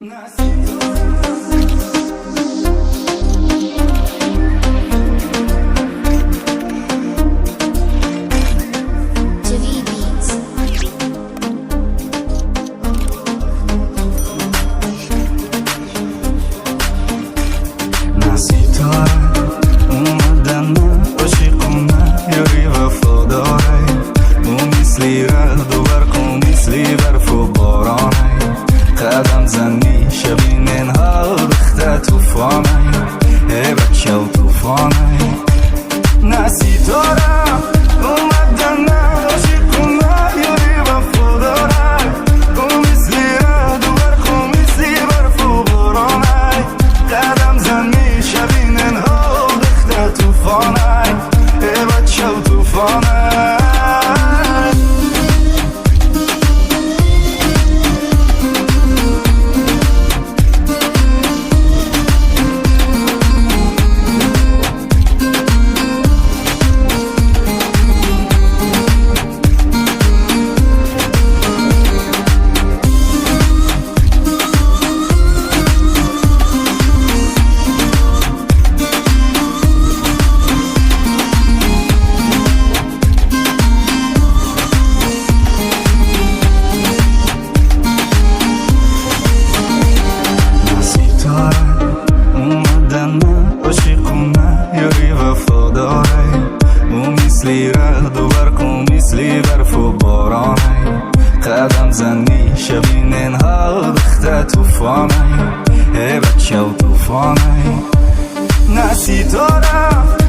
اومدن عاشقونه یاری وفاداره اون مثلی رد و برق و مثلی برف و بارانه قدم زنی شبین اینها رخته توفانه ای بچه و توفانه نه ستاره اومدن عاشقونه یاری وفاداره اون مثلی رد و برق و مثلی برف و بارانه قدم زنی شبین اینها رخته توفانه ای بچه و توفانه مثلی رد و برق و مثلی برف و بارانه قدم زنی شبین اینها رخته توفانه ای بچه و توفانه نه ستاره